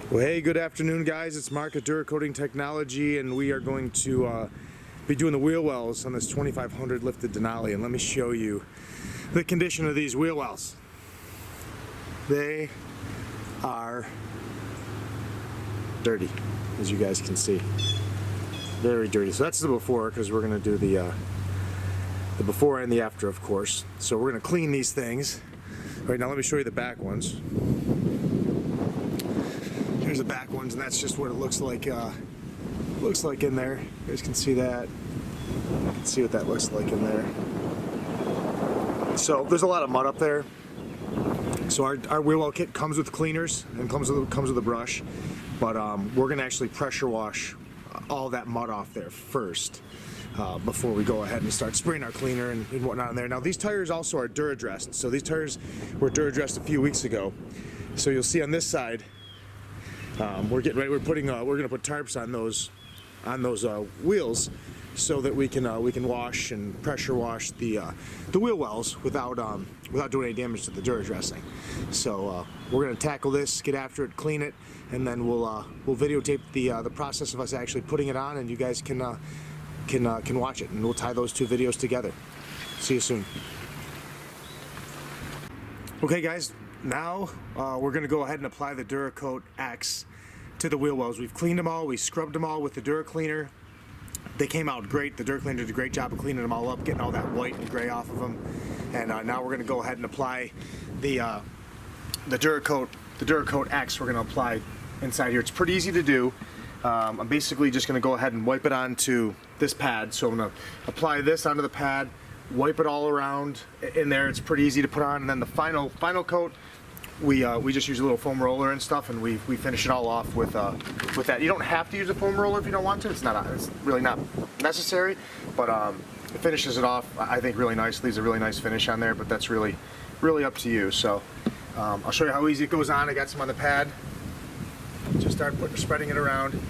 Well, hey, good afternoon, guys. It's Mark at Dura-Coating Technology, and we are going to be doing the wheel wells on this 2500 lifted Denali. And let me show you the condition of these wheel wells. They are dirty, as you guys can see. Very dirty. So that's the before, because we're going to do the before and the after, of course. So we're going to clean these things. Right now, let me show you the back ones. Here's the back ones, and that's just what it looks like. In there. You guys can see that. You can see what that looks like in there. So there's a lot of mud up there. So our wheel well kit comes with cleaners and comes with a brush, but we're gonna actually pressure wash all that mud off there first before we go ahead and start spraying our cleaner and whatnot in there. Now these tires also are Dura-dressed. So these tires were Dura-dressed a few weeks ago. So you'll see on this side. We're getting ready. We're gonna put tarps on those wheels so that we can wash and pressure wash the wheel wells without doing any damage to the Dura dressing. So we're gonna tackle this, get after it, clean it, and then we'll videotape the process of us actually putting it on, and you guys can watch it, and we'll tie those two videos together. See you soon. Okay, guys. Now we're going to go ahead and apply the DURA-COATx to the wheel wells. We've cleaned them all, we scrubbed them all with the Dura cleaner. They came out great. The Dura cleaner did a great job of cleaning them all up, getting all that white and gray off of them. And now we're going to go ahead and apply the DURA-COATx. We're going to apply inside here. It's pretty easy to do. I'm basically just going to go ahead and wipe it onto this pad. So I'm going to apply this onto the pad, wipe it all around in there. It's pretty easy to put on, and then the final coat, we just use a little foam roller and stuff, and we finish it all off with that. You don't have to use a foam roller if you don't want to. It's really not necessary, but it finishes it off, I think, really nice. Leaves a really nice finish on there, but that's really up to you. So I'll show you how easy it goes on. I got some on the pad. Just start spreading it around.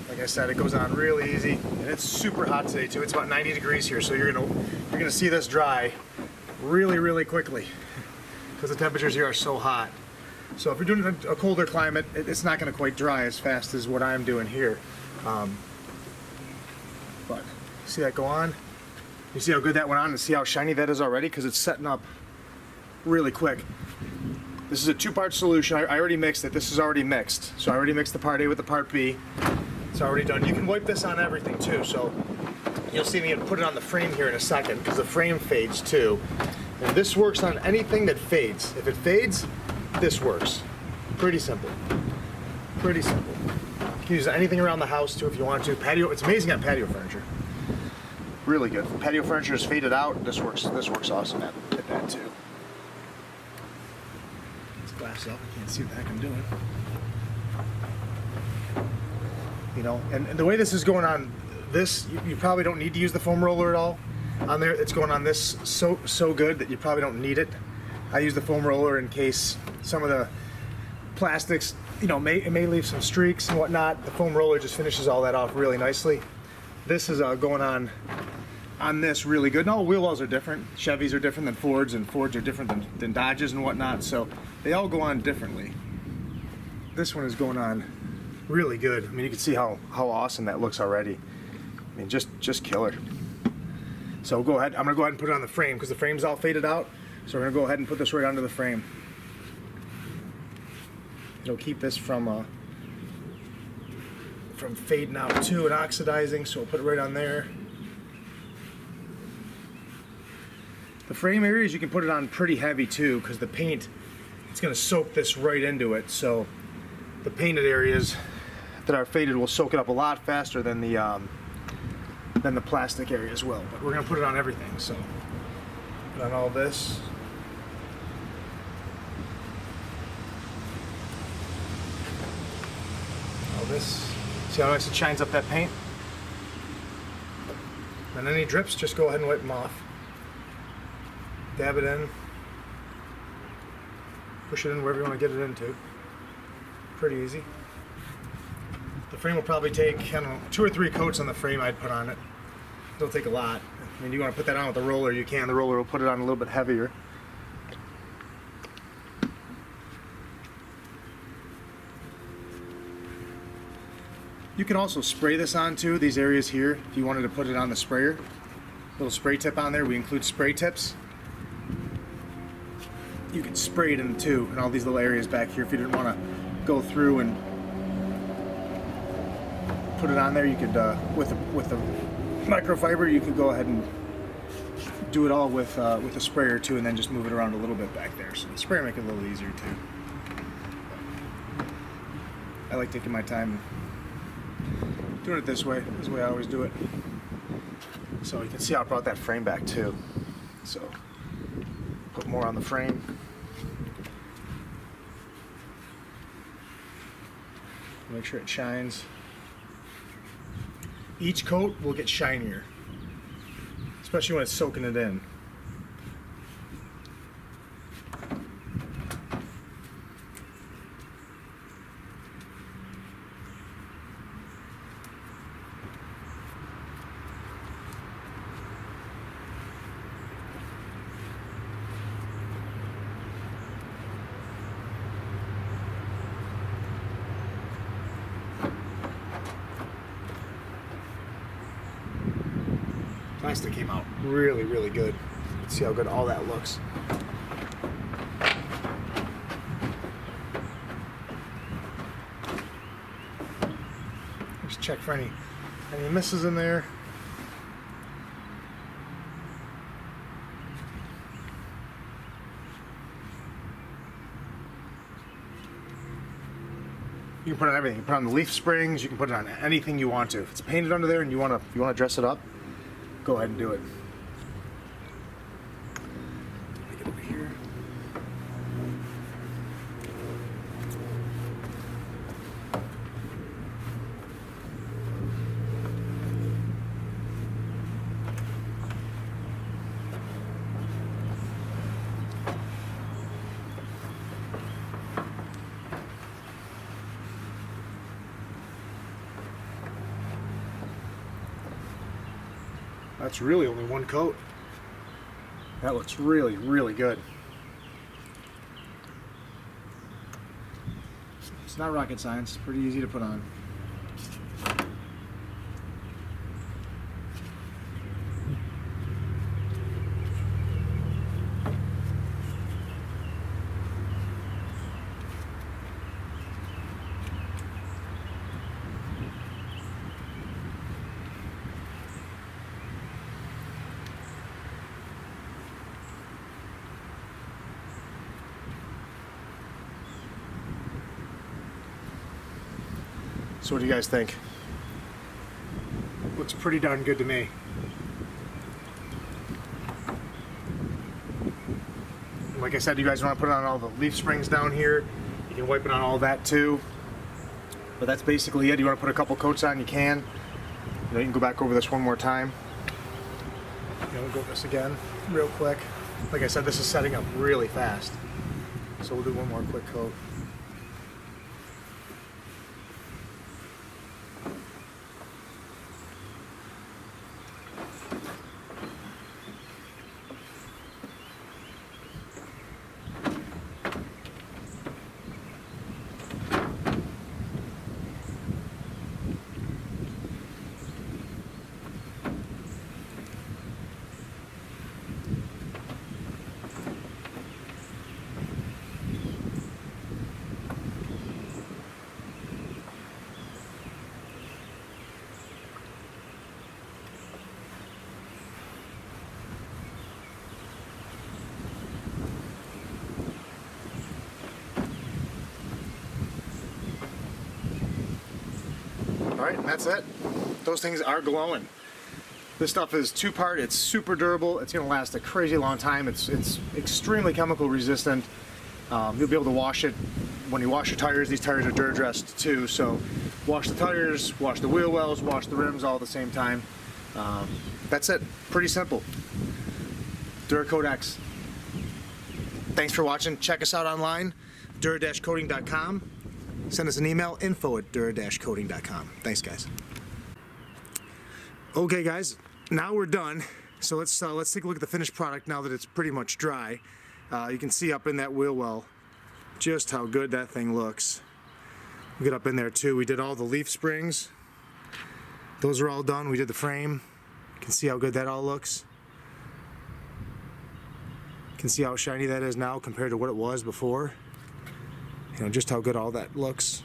Like I said, it goes on really easy, and it's super hot today too. It's about 90 degrees here, so you're gonna see this dry really quickly because the temperatures here are so hot. So if you're doing a colder climate, it's not gonna quite dry as fast as what I'm doing here. But see that go on? You see how good that went on, and see how shiny that is already, because it's setting up really quick. This is a two-part solution. I already mixed it. This is already mixed. So I already mixed the part A with the part B. It's already done. You can wipe this on everything too. So you'll see me put it on the frame here in a second, because the frame fades too. And this works on anything that fades. If it fades, this works. Pretty simple. Pretty simple. You can use anything around the house too if you want to. Patio. It's amazing on patio furniture. Really good. If patio furniture is faded out, this works awesome at that too. Glass up, I can't see what the heck I'm doing. You know, and the way this is going on, you probably don't need to use the foam roller at all. On there, it's going on this so good that you probably don't need it. I use the foam roller in case some of the plastics, you know, it may leave some streaks and whatnot. The foam roller just finishes all that off really nicely. This is going on this really good. And all wheel wells are different. Chevys are different than Fords, and Fords are different than Dodges and whatnot. So they all go on differently. This one is going on really good. I mean, you can see how awesome that looks already. I mean, just killer. So go ahead. I'm gonna go ahead and put it on the frame because the frame's all faded out. So we're gonna go ahead and put this right onto the frame. It'll keep this from fading out too and oxidizing. So we'll put it right on there. The frame areas, you can put it on pretty heavy too, because the paint, it's going to soak this right into it. So the painted areas that are faded will soak it up a lot faster than the plastic areas will. But we're going to put it on everything. So put on all this. All this. See how nice it shines up that paint? And any drips, just go ahead and wipe them off. Dab it in, push it in wherever you want to get it into. Pretty easy. The frame will probably take, I don't know, 2 or 3 coats on the frame I'd put on it. It'll take a lot. I mean, you want to put that on with the roller, you can. The roller will put it on a little bit heavier. You can also spray this onto these areas here if you wanted to put it on the sprayer. Little spray tip on there. We include spray tips. You can spray it in too, in all these little areas back here. If you didn't want to go through and put it on there, you could with the microfiber, you could go ahead and do it all with a sprayer too, and then just move it around a little bit back there. So the sprayer make it a little easier too. I like taking my time doing it this way. This is the way I always do it. So you can see how I brought that frame back too. So put more on the frame. Make sure it shines. Each coat will get shinier, especially when it's soaking it in. Plastic came out really, really good. Let's see how good all that looks. Just check for any misses in there. You can put it on everything. You can put it on the leaf springs. You can put it on anything you want to. If it's painted under there and you want to dress it up, go ahead and do it. Take it over here. That's really only one coat. That looks really, really good. It's not rocket science, it's pretty easy to put on. So what do you guys think? Looks pretty darn good to me. Like I said, you guys want to put on all the leaf springs down here. You can wipe it on all that too. But that's basically it. You want to put a couple coats on, you can. You can go back over this one more time. We'll go over this again real quick. Like I said, this is setting up really fast. So we'll do one more quick coat. Alright, and that's it. Those things are glowing. This stuff is two-part, it's super durable, it's going to last a crazy long time, it's extremely chemical resistant. You'll be able to wash it when you wash your tires. These tires are Dura-dressed too, so wash the tires, wash the wheel wells, wash the rims all at the same time. That's it. Pretty simple. DURA-COATx. Thanks for watching. Check us out online, Dura-Coating.com. Send us an email, info@Dura-Coating.com. Thanks, guys. Okay, guys, now we're done. So let's take a look at the finished product now that it's pretty much dry. You can see up in that wheel well just how good that thing looks. We get up in there too. We did all the leaf springs. those are all done. We did the frame. You can see how good that all looks. You can see how shiny that is now compared to what it was before. You know, just how good all that looks.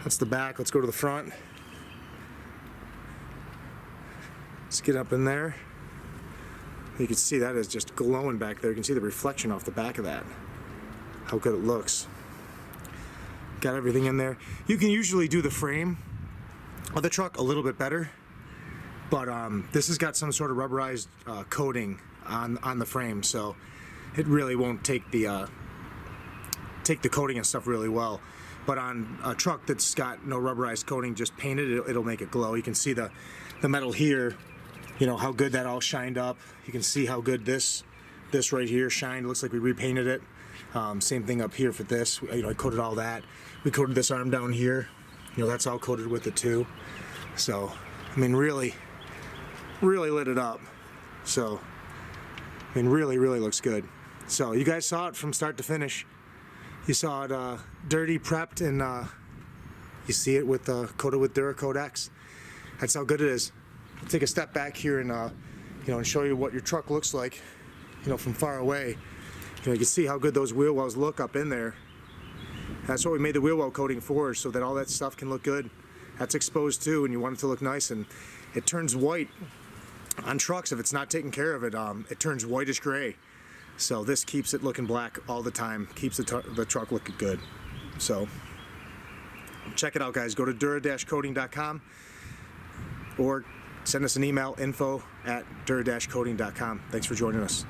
That's the back. Let's go to the front. Let's get up in there. You can see that is just glowing back there. You can see the reflection off the back of that. How good it looks. Got everything in there. You can usually do the frame of the truck a little bit better, but this has got some sort of rubberized coating on the frame, so it really won't take the coating and stuff really well. But on a truck that's got no rubberized coating, just painted, it'll make it glow. You can see the metal here, you know, how good that all shined up. You can see how good this right here shined. It looks like we repainted it. Same thing up here for this. You know, I coated all that. We coated this arm down here. You know, that's all coated with it too. So, I mean, really lit it up. So, I mean, really looks good. So, you guys saw it from start to finish. You saw it dirty, prepped, and you see it with coated with DURA-COATx. That's how good it is. I'll take a step back here and you know, and show you what your truck looks like, you know, from far away. You know, you can see how good those wheel wells look up in there. That's what we made the wheel well coating for, so that all that stuff can look good. That's exposed too, and you want it to look nice, and it turns white on trucks if it's not taken care of. It turns whitish gray. So this keeps it looking black all the time, keeps the truck looking good. So check it out, guys. Go to Dura-Coating.com or send us an email, info@Dura-Coating.com. Thanks for joining us.